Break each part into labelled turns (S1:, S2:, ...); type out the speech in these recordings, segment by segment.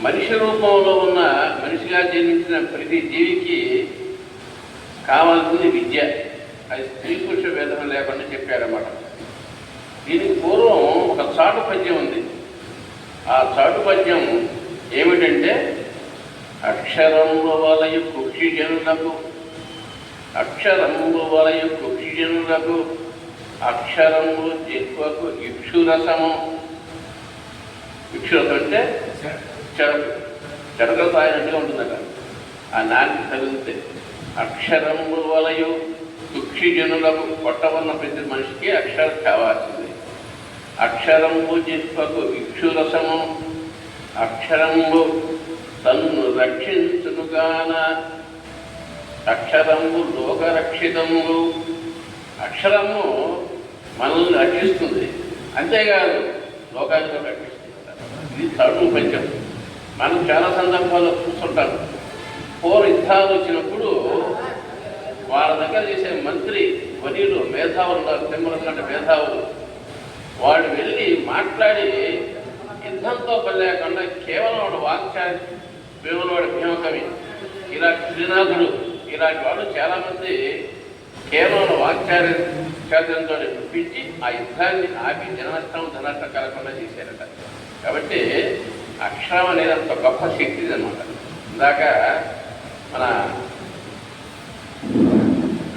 S1: మనిషి రూపంలో ఉన్న మనిషిగా జన్మించిన ప్రతి జీవికి కావాల్సింది విద్య. అది స్త్రీ పురుష భేదం లేకుండా చెప్పారన్నమాట. దీనికి పూర్వం ఒక చాటు పద్యం ఉంది. ఆ చాటు పద్యం ఏమిటంటే, అక్షరముల వలయు కుక్షిజనులకు, అక్షరముల వలయు కుక్షిజనులకు, అక్షరములు ఎక్కువకు ఇక్షురసము. ఇక్షురసం అంటే చెడగలు తాగినట్టుగా ఉంటుందట. ఆ నాటికి తగిలితే అక్షరముల వలయు కుక్షిజనులకు, కొట్టవన్న ప్రతి మనిషికి అక్షరం కావాల్సింది. అక్షరము జిత్వకు ఇక్షురసము, అక్షరము తన్ను రక్షించునుగాన, అక్షరము లోకరక్షితములు. అక్షరము మనల్ని రక్షిస్తుంది, అంతేకాదు లోకానికి రక్షిస్తుంది. ఇది చాటు పద్యం. మనం చాలా సందర్భాల్లో చూస్తుంటాం. పూర్వ యుద్ధాలు వచ్చినప్పుడు వాళ్ళ దగ్గర చేసే మంత్రి వనీలు మేధావులు ఉన్నారు, తిమ్మరసు లాంటి మేధావులు. వాడు వెళ్ళి మాట్లాడి యుద్ధంతో పని లేకుండా కేవలం వాడు వాక్చారి, వేములవాడి భీమకవి, ఇలాంటి శ్రీనాథుడు, ఇలాంటి వాళ్ళు చాలామంది కేవలం వాక్చార్యంతో ఒప్పించి ఆ యుద్ధాన్ని ఆపి జననష్టం ధనష్టం కలగకుండా చేశారట. కాబట్టి అక్షరం అనేది అంత గొప్ప శక్తి అనమాట. ఇందాక మన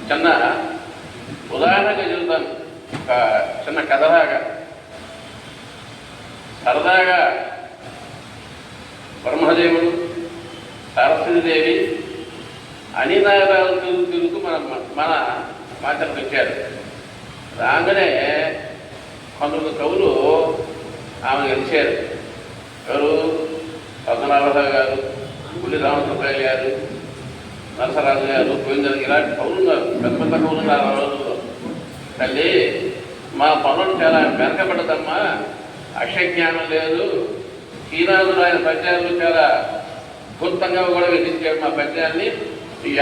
S1: చిన్న ఉదాహరణగా చెబుతాను, ఒక చిన్న కథలాగా. సరదాగా బ్రహ్మదేవుడు, సరస్వతీదేవి అనినారాలు తిరుగుతూ మన మాటలకు వచ్చారు. రాగానే కొందరు కవులు ఆమెను గెలిచారు. ఎవరు? పద్మనాభరావు గారు, పులి రామసుబ్బాయి గారు, నరసరాజు గారు, గోవిందరాజు, ఇలాంటి కవులు ఉన్నారు, పెద్ద పెద్ద కవులు ఉన్నారు ఆ రోజుల్లో. తల్లి, మా పనులు చాలా వెనకబడ్డదమ్మా, అక్షజ్ఞానం లేదు. శ్రీనాథుడు ఆయన పద్యాలు చాలా అద్భుతంగా కూడా విధించాడు మా పద్యాన్ని.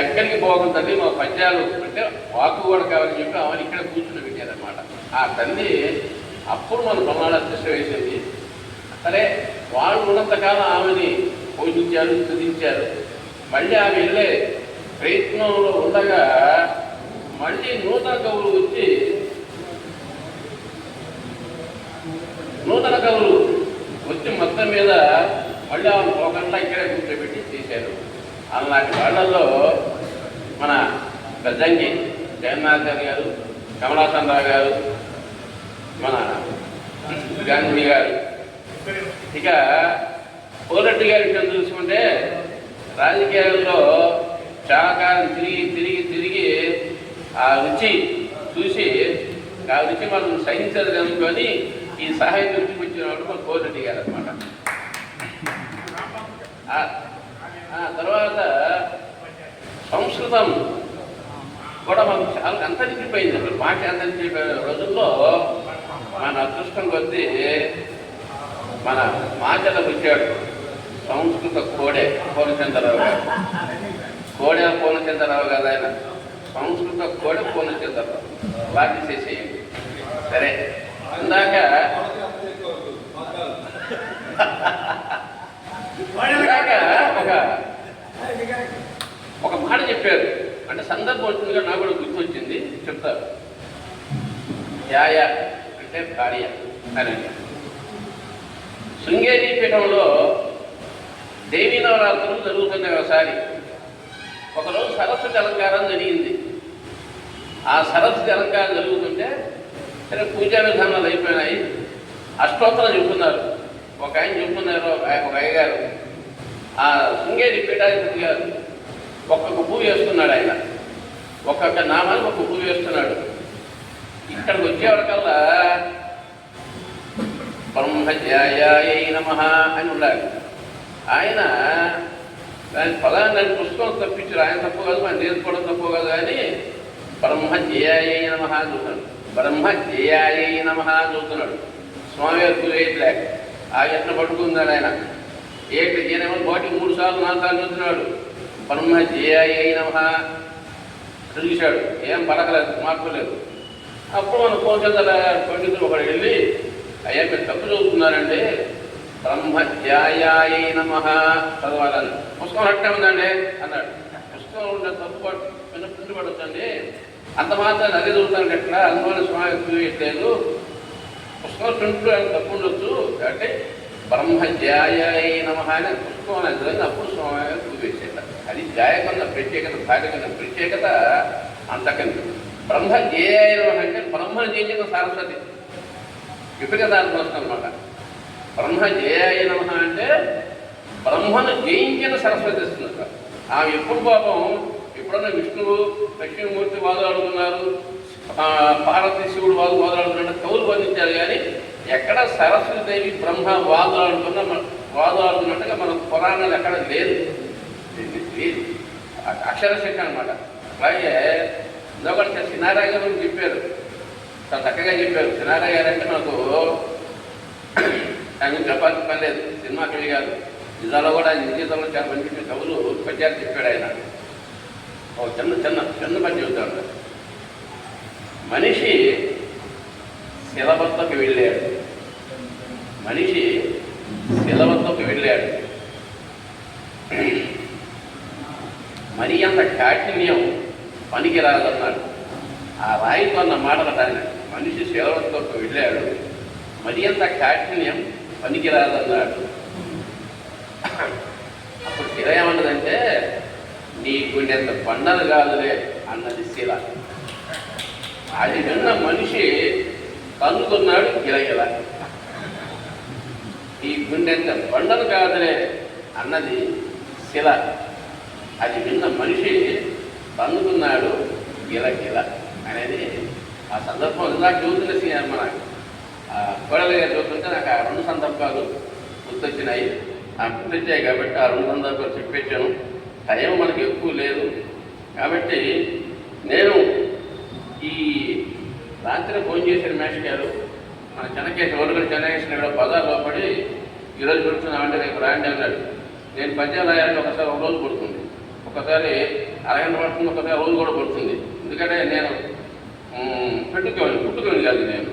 S1: ఎక్కడికి పోకుందండి మా పద్యాలు అంటే వాకు కూడా కావాలని చెప్పి ఆమెను ఇక్కడ కూర్చుని పెట్టారనమాట. ఆ తల్లి అప్పుడు మన ప్రమాణ దృష్టి వేసింది. సరే, వాళ్ళు ఉన్నంతకాలం ఆమెని పోషించారు, స్థుతించారు. మళ్ళీ ఆమె వెళ్ళే ప్రయత్నంలో ఉండగా మళ్ళీ నూతన కవులు వచ్చి మొత్తం మీద మళ్ళీ ఆమె పోకుండా ఇక్కడే కూర్చోబెట్టి చేశారు. అలాంటి వాళ్ళల్లో మన గజంగి జగన్నాథాచార్య గారు, కమలాసనరావు గారు, మన గాంధీ గారు, ఇక కోరెడ్డి గారి విషయం చూసుకుంటే రాజకీయాల్లో చాలా కాలం తిరిగి ఆ రుచి చూసి ఆ రుచి మనం సహించదు అనుకొని ఈ సహాయం రుచి వచ్చిన వాడు మన కోరెడ్డి గారు అనమాట. తర్వాత సంస్కృతం కూడా మనకు చాలా అంతరించిపోయింది. అసలు భాష అంతరించిపోయిన రోజుల్లో మన అదృష్టం కొద్దీ మన మాటలకు వచ్చాడు సంస్కృత కోడే పూర్ణచంద్రరావు గారు. కోడే పూర్ణచంద్రరావు కాదు ఆయన, సంస్కృత కోడే పూర్ణచంద్రరావు. వాటి చేసేయండి. సరే, ఇందాక ఒక మాట చెప్పారు, అంటే సందర్భం వచ్చిందిగా నాకు కూడా గుర్తొచ్చింది, చెప్తారు. ధ్యాయ అంటే భార్య అని. శృంగేరి పీఠంలో దేవీ నవరాత్రులు జరుగుతున్నాయి. ఒకరోజు సరస్వతి అలంకారం జరిగింది. ఆ సరస్వతి అలంకారం జరుగుతుంటే సరే పూజా విధానాలు అయిపోయినాయి. అష్టోత్తరం చెబుతున్నారు. ఒక ఆయన చెబుతున్నారు, ఒక అయ్యగారు. ఆ శృంగేరి పీఠాధిపతి గారు ఒక్కొక్క పువ్వు వేస్తున్నాడు. ఆయన ఒక్కొక్క నామానికి ఒక్కొక్క పువ్వు వేస్తున్నాడు. ఇక్కడికి వచ్చేవాడికల్లా బ్రహ్మధ్యాయాయ నమః అని ఉండాలి. ఆయన దాని పదాన్ని పుస్తకం తప్పించారు. ఆయన తప్పు కాదు, మనం నేర్చుకోవడం తప్పు కాదు. కానీ బ్రహ్మధ్యాయాయ నమః చూస్తున్నాడు, బ్రహ్మధ్యాయాయ నమః చూస్తున్నాడు. స్వామివారి పూజ లేక ఆ ఎట్లా పట్టుకున్నాడు ఆయన. ఈయనేమో నోటి 3 సార్లు 4 సార్లు చూస్తున్నాడు. బ్రహ్మధ్యాయాయ నమః చూశాడు, ఏం పలకలేదు, మార్పులేదు. అప్పుడు మన కోచందల పండితులు ఒకడు వెళ్ళి, అయ్యా మీరు తప్పు చదువుతున్నారండి, బ్రహ్మధ్యాయాయ నమః చదవాలని. పుస్తకం అట్టే ఉందండి అన్నాడు. పుస్తకం ఉన్న తప్పు పిండి పడొచ్చండి, అంత మాత్రం అదే చదువుతాను ఎట్లా, అందువల్ల స్వామి చూయట్లేదు, పుస్తకం చుంటూ తప్పు ఉండొచ్చు కాబట్టి బ్రహ్మధ్యాయాయ నమః అని పుస్తకం అనేది చదివి అప్పుడు స్వామి చూపించేట. అది ధ్యాయకున్న ప్రత్యేకత, భాగకున్న ప్రత్యేకత అంతకంది. బ్రహ్మధ్యాయాయ నమః అంటే బ్రహ్మను జయించిన సరస్వతి విపరీతార్థం వస్తుందన్నమాట. బ్రహ్మధ్యాయాయ నమః అంటే బ్రహ్మను జయించిన సరస్వతి ఇస్తున్నారు. ఆమె ఎప్పుడు పాపం ఎప్పుడన్నా విష్ణువు లక్ష్మీమూర్తి వాదులాడుతున్నారు, పార్వతీ శివుడు వాదులాడుతున్నట్టు కవులు బంధించారు. కానీ ఎక్కడ సరస్వతీదేవి బ్రహ్మ వాదులాడుతున్నట్టుగా మన పురాణాలు ఎక్కడ లేదు. అక్షరశక్తి అనమాట. అలాగే ఇంకొకటి సినారాయ గారు చెప్పారు, చాలా చక్కగా చెప్పారు. సినారాయ గారు అంటే మనకు ఆయన చెప్పాల్సిన పని లేదు, సినిమా కవి గారు. నిజాలో కూడా ఆయన నిజంలో చాలా మంచి కవులు పద్యాలు చెప్పాడు ఆయన. ఒక చిన్న చిన్న చిన్న పని చెబుతాడు. మనిషి శిలవత్తకు వెళ్ళాడు, మనిషి శిలవత్తకు వెళ్ళాడు. మరి అంత కాఠిన్యం పనికిరాదన్నాడు. ఆ రాయితో అన్న మాటలు ఆయన, మనిషి శిలవత్తకు వెళ్ళాడు, మరి అంత కాఠిన్యం పనికిరాదన్నాడు. అప్పుడు శిల ఏమన్నదంటే నీకు ఎంత బండలు కాదులే అన్నది శిల. అది విన్న మనిషి కనుగొన్నాడు గిలగిల. ఈ గుండెంత బండలు కాదులే అన్నది శిల. అది విన్న మనిషి కనుగొన్నాడు గిలగిల అనేది ఆ సందర్భం. ఇందాక చూస్తుంది మన కోడలి గారు చూస్తుంటే నాకు ఆ రెండు సందర్భాలు గుర్తొచ్చినాయి. గుర్తొచ్చాయి కాబట్టి ఆ రెండు సందర్భాలు చెప్పేచ్చాను. టైం మనకు ఎక్కువ లేదు కాబట్టి నేను ఈ రాత్రి ఫోన్ చేసిన మేష్ గారు మన చెన్నకేశ్వర ఒడుగడి చెన్నకేశ్వర పదాల్లో పడి ఈరోజు పెడుతున్నామంటే రేపు రాండి అన్నాడు. నేను పద్యాలు రాయాలంటే ఒకసారి ఒక రోజు పడుతుంది, ఒకసారి అరగంట పడుతుంది, ఒకసారి రోజు కూడా పడుతుంది. ఎందుకంటే నేను పుట్టుకోండి కాదు నేను.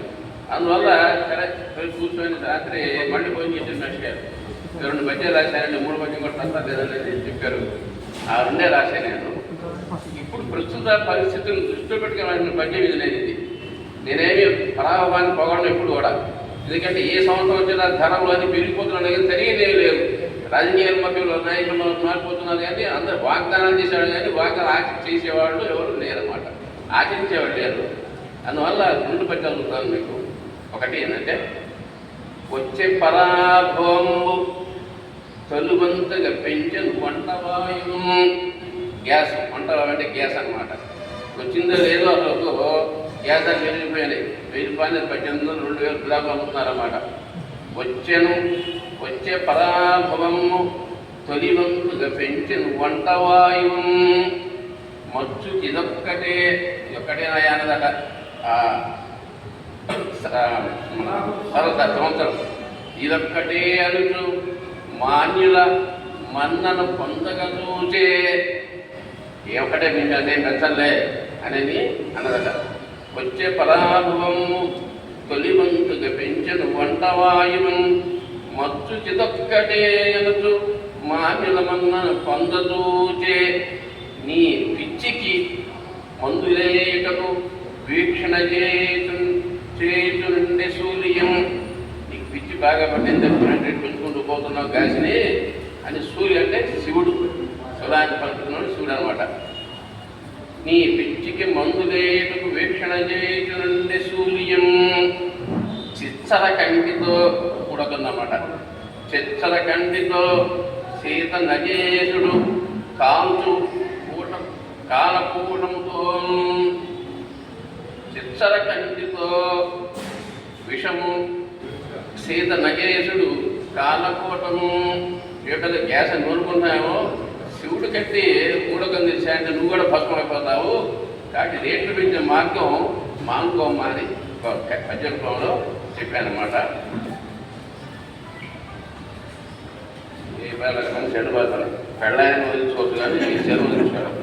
S1: అందువల్ల సరే కూర్చొని రాత్రి మళ్ళీ ఫోన్ చేసిన మేష్ గారు 2 పద్యాలు రాశానండి, 3 పద్యం కూడా తప్ప లేదని చెప్పారు. ఆ 2 రాశాను నేను. ఇప్పుడు ప్రస్తుత పరిస్థితులను దృష్టిలో పెట్టుకుని పద్యం ఇది లేదు. ఇది నేనేమి పరాభవాన్ని పొగడను ఎప్పుడు కూడా. ఎందుకంటే ఏ సంవత్సరం వచ్చినా ధరలు అది పెరిగిపోతున్నాడు కానీ తెలియదేవి లేవు. రాజకీయ మధ్యలో నాయకులు మారిపోతున్నారు కానీ అందరూ వాగ్దానాలు చేసేవాడు కానీ వాగ్దానం చేసేవాళ్ళు ఎవరు లేరన్నమాట, ఆచరించేవాళ్ళు లేరు. అందువల్ల 2 పద్యాలు చెప్తాను మీకు. ఒకటి ఏంటంటే వచ్చే పరాభవము తొలువంతగా పెంచను వంటవాయువు. గ్యాస్, వంటవాయు అంటే గ్యాస్ అనమాట. వచ్చిందో లేదో అసలు గ్యాస్ అని పెరిగిపోయినాయి. 1000 రూపాయలు 1800 2000 దాకా అమ్ముతున్నారన్నమాట. వచ్చే పరాభవము తొలివంతుగా పెంచిన వంటవాయువు మచ్చు ఇదొక్కటే అన్నదట. సంవత్సరం ఇదొక్కటే అనుచు మాన్యుల మన్నను పొందగలూచే. ఒకటే మీకు అదే పెంచలే అనేది అన్నదట. వచ్చే పరాభవము తొలివంతుగా పెంచను వంటవాయువు మచ్చు చిదొక్కటే అనుచు మాన్యుల మన్నను పొందదూచే. నీ పిచ్చికి మందులేటకు వీక్షణ చేతునుండే సూర్యం. నీకు పిచ్చి బాగా పట్టింది, పెంచుకుంటూ పోతున్నావు గాసిని అని. సూర్యుడు అంటే శివుడు, శివుడాన్ని పలుకుతున్నాడు శివుడు అనమాట. నీ పిచ్చికి మందులేటకు వీక్షణ చేతునుండే సూర్యం చిచ్చర కంటితో కూడకుందన్నమాట. చిచ్చర కంటితో సీత నజేషుడు కాంచు కాలకూటముతో. చిచ్చర కంటితో విషము సీత నగేశుడు కాలకూటము. ఎక్కడ గ్యాస్ నూరుకుంటున్నామో శివుడు కట్టి కూడకం తెచ్చాయంటే నువ్వు కూడా భస్మైపోతావు కాబట్టి రేట్లు పెంచే మార్గం మానుకోమా అని పద్యంలో చెప్పానమాట. ఏ మంది చెడు బాధలు పెళ్ళాయని వదిలించుకోవచ్చు కానీ చెరువు వదిలించుకోవడం